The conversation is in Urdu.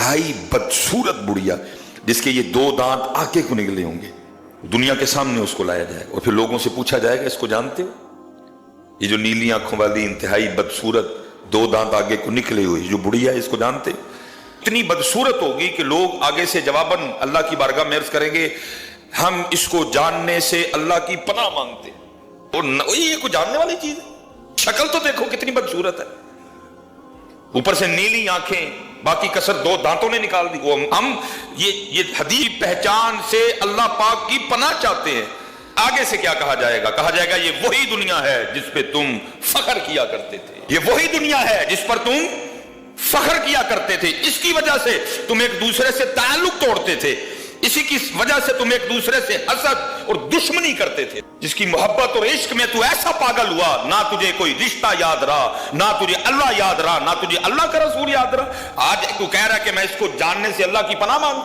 انتہائی بدصورت بڑھیا جس کے یہ 2 دانت آگے کو نکلے ہوں گے، دنیا کے سامنے اس کو لایا جائے گا اور پھر لوگوں سے پوچھا جائے گا اس کو جانتے ہو؟ یہ جو نیلی آنکھوں والی انتہائی بدصورت 2 دانت آگے کو نکلے ہوئی جو بڑھیا ہے، اس کو جانتے ہو؟ اتنی بدصورت ہوگی کہ لوگ آگے سے جواباً اللہ کی بارگاہ میں عرض کریں گے ہم اس کو جاننے سے اللہ کی پناہ مانگتے ہیں۔ اور یہ کوئی جاننے والی چیز ہے؟ شکل تو دیکھو کتنی بدصورت ہے، اوپر سے نیلی آنکھیں، باقی کسر 2 دانتوں نے نکال دی۔ ہم یہ حدیث پہچان سے اللہ پاک کی پناہ چاہتے ہیں۔ آگے سے کیا کہا جائے گا؟ کہا جائے گا یہ وہی دنیا ہے جس پہ تم فخر کیا کرتے تھے، یہ وہی دنیا ہے جس پر تم فخر کیا کرتے تھے، اس کی وجہ سے تم ایک دوسرے سے تعلق توڑتے تھے، اسی کی وجہ سے تم ایک دوسرے سے حسد اور دشمنی کرتے تھے، جس کی محبت اور عشق میں تو ایسا پاگل ہوا نہ تجھے کوئی رشتہ یاد رہا، نہ تجھے اللہ یاد رہا، نہ تجھے اللہ کا رسول یاد رہا۔ آج تو کہہ رہا ہے کہ میں اس کو جاننے سے اللہ کی پناہ مانگوں۔